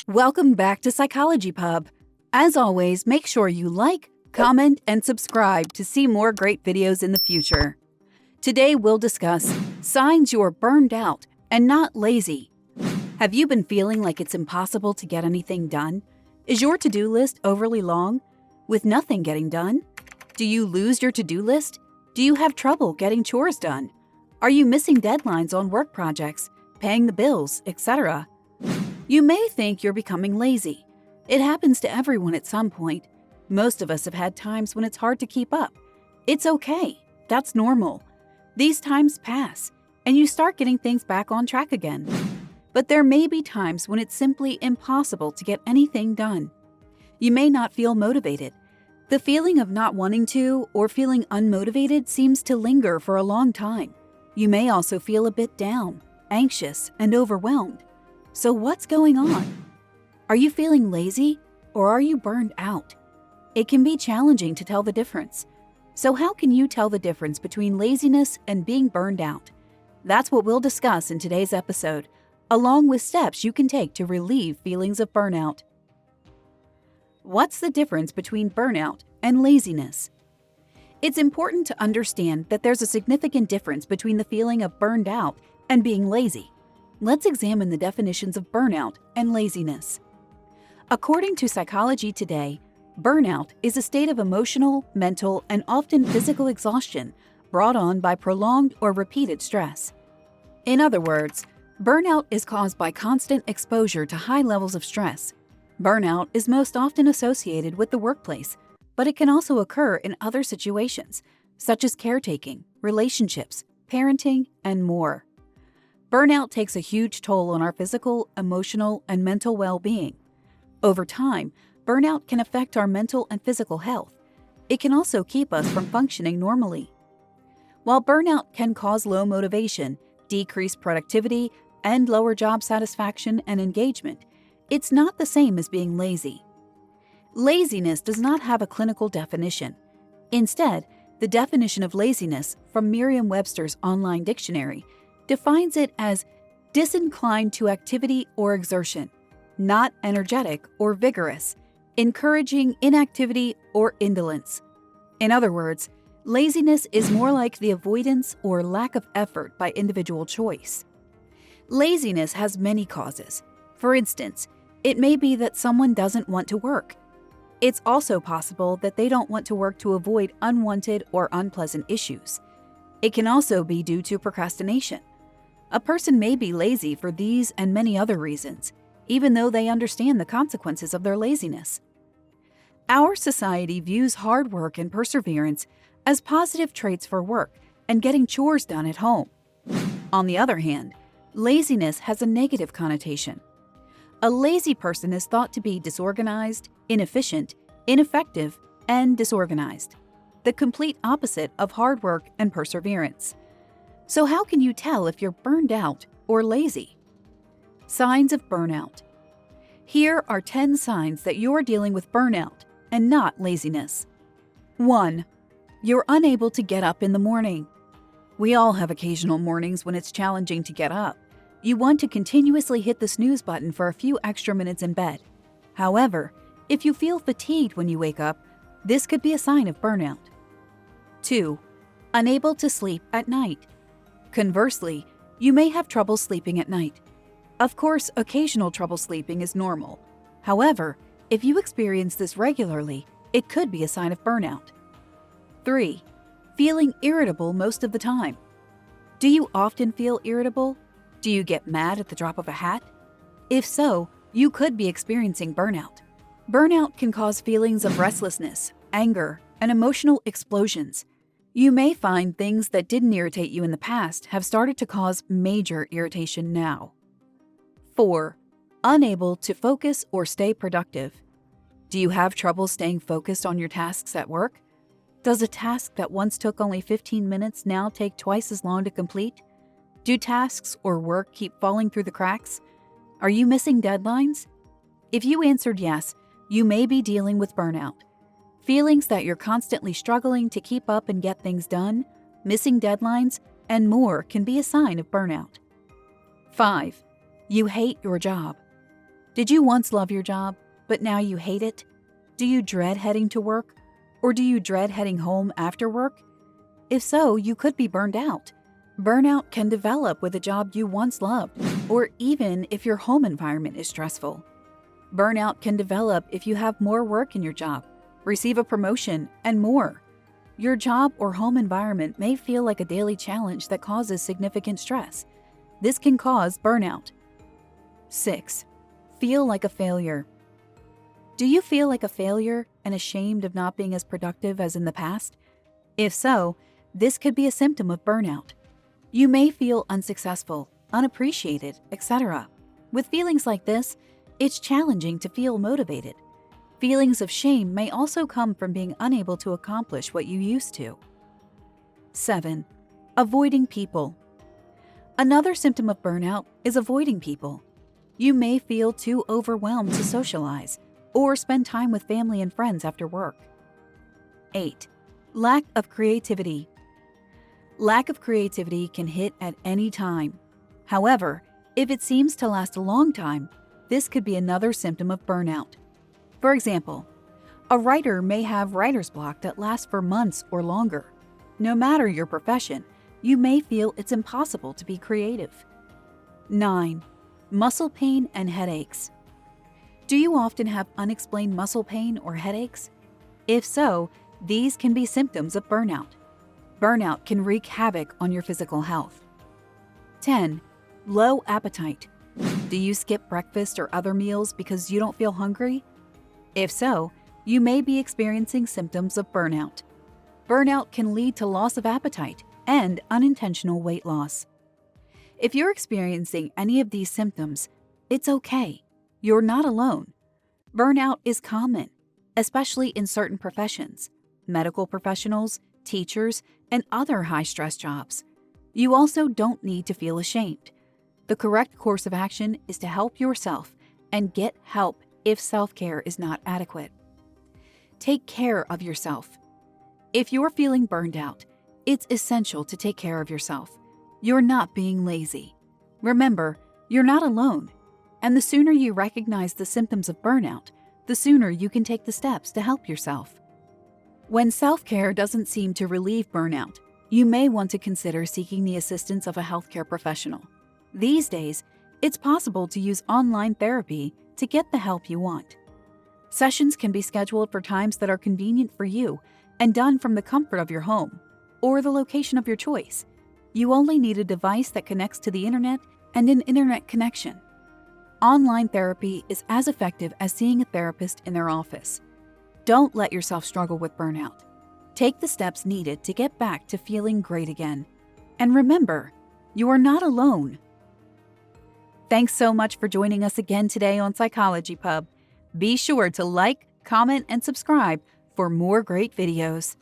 Welcome back to Psychology Pub. As always, make sure you like, comment, and subscribe to see more great videos in the future. Today we'll discuss signs you're burned out and not lazy. Have you been feeling like it's impossible to get anything done? Is your to-do list overly long, with nothing getting done? Do you lose your to-do list? Do you have trouble getting chores done? Are you missing deadlines on work projects, paying the bills, etc.? You may think you're becoming lazy. It happens to everyone at some point. Most of us have had times when it's hard to keep up. It's okay. That's normal. These times pass, and you start getting things back on track again. But there may be times when it's simply impossible to get anything done. You may not feel motivated. The feeling of not wanting to or feeling unmotivated seems to linger for a long time. You may also feel a bit down, anxious, and overwhelmed. So what's going on? Are you feeling lazy or are you burned out? It can be challenging to tell the difference. So how can you tell the difference between laziness and being burned out? That's what we'll discuss in today's episode, along with steps you can take to relieve feelings of burnout. What's the difference between burnout and laziness? It's important to understand that there's a significant difference between the feeling of burned out and being lazy. Let's examine the definitions of burnout and laziness. According to Psychology Today, burnout is a state of emotional, mental, and often physical exhaustion brought on by prolonged or repeated stress. In other words, burnout is caused by constant exposure to high levels of stress. Burnout is most often associated with the workplace, but it can also occur in other situations, such as caretaking, relationships, parenting, and more. Burnout takes a huge toll on our physical, emotional, and mental well-being. Over time, burnout can affect our mental and physical health. It can also keep us from functioning normally. While burnout can cause low motivation, decreased productivity, and lower job satisfaction and engagement, it's not the same as being lazy. Laziness does not have a clinical definition. Instead, the definition of laziness from Merriam-Webster's online dictionary defines it as disinclined to activity or exertion, not energetic or vigorous, encouraging inactivity or indolence. In other words, laziness is more like the avoidance or lack of effort by individual choice. Laziness has many causes. For instance, it may be that someone doesn't want to work. It's also possible that they don't want to work to avoid unwanted or unpleasant issues. It can also be due to procrastination. A person may be lazy for these and many other reasons, even though they understand the consequences of their laziness. Our society views hard work and perseverance as positive traits for work and getting chores done at home. On the other hand, laziness has a negative connotation. A lazy person is thought to be disorganized, inefficient, ineffective, and disorganized, the complete opposite of hard work and perseverance. So how can you tell if you're burned out or lazy? Signs of burnout. Here are 10 signs that you're dealing with burnout and not laziness. 1. You're unable to get up in the morning. We all have occasional mornings when it's challenging to get up. You want to continuously hit the snooze button for a few extra minutes in bed. However, if you feel fatigued when you wake up, this could be a sign of burnout. 2. Unable to sleep at night. Conversely, you may have trouble sleeping at night. Of course, occasional trouble sleeping is normal. However, if you experience this regularly, it could be a sign of burnout. 3. Feeling irritable most of the time. Do you often feel irritable? Do you get mad at the drop of a hat? If so, you could be experiencing burnout. Burnout can cause feelings of restlessness, anger, and emotional explosions. You may find things that didn't irritate you in the past have started to cause major irritation now. 4. Unable to focus or stay productive. Do you have trouble staying focused on your tasks at work? Does a task that once took only 15 minutes now take twice as long to complete? Do tasks or work keep falling through the cracks? Are you missing deadlines? If you answered yes, you may be dealing with burnout. Feelings that you're constantly struggling to keep up and get things done, missing deadlines, and more can be a sign of burnout. 5. You hate your job. Did you once love your job, but now you hate it? Do you dread heading to work? Or do you dread heading home after work? If so, you could be burned out. Burnout can develop with a job you once loved, or even if your home environment is stressful. Burnout can develop if you have more work in your job, receive a promotion, and more. Your job or home environment may feel like a daily challenge that causes significant stress. This can cause burnout. 6. Feel like a failure. Do you feel like a failure and ashamed of not being as productive as in the past? If so, this could be a symptom of burnout. You may feel unsuccessful, unappreciated, etc. With feelings like this, it's challenging to feel motivated. Feelings of shame may also come from being unable to accomplish what you used to. 7. Avoiding people. Another symptom of burnout is avoiding people. You may feel too overwhelmed to socialize or spend time with family and friends after work. 8. Lack of creativity. Lack of creativity can hit at any time. However, if it seems to last a long time, this could be another symptom of burnout. For example, a writer may have writer's block that lasts for months or longer. No matter your profession, you may feel it's impossible to be creative. 9. Muscle pain and headaches. Do you often have unexplained muscle pain or headaches? If so, these can be symptoms of burnout. Burnout can wreak havoc on your physical health. 10. Low appetite. Do you skip breakfast or other meals because you don't feel hungry? If so, you may be experiencing symptoms of burnout. Burnout can lead to loss of appetite and unintentional weight loss. If you're experiencing any of these symptoms, it's okay. You're not alone. Burnout is common, especially in certain professions, medical professionals, teachers, and other high-stress jobs. You also don't need to feel ashamed. The correct course of action is to help yourself and get help if self-care is not adequate. Take care of yourself. If you're feeling burned out, it's essential to take care of yourself. You're not being lazy. Remember, you're not alone. And the sooner you recognize the symptoms of burnout, the sooner you can take the steps to help yourself. When self-care doesn't seem to relieve burnout, you may want to consider seeking the assistance of a healthcare professional. These days, it's possible to use online therapy to get the help you want. Sessions can be scheduled for times that are convenient for you and done from the comfort of your home or the location of your choice. You only need a device that connects to the internet and an internet connection. Online therapy is as effective as seeing a therapist in their office. Don't let yourself struggle with burnout. Take the steps needed to get back to feeling great again. And remember, you are not alone. Thanks so much for joining us again today on Psychology Pub. Be sure to like, comment, and subscribe for more great videos.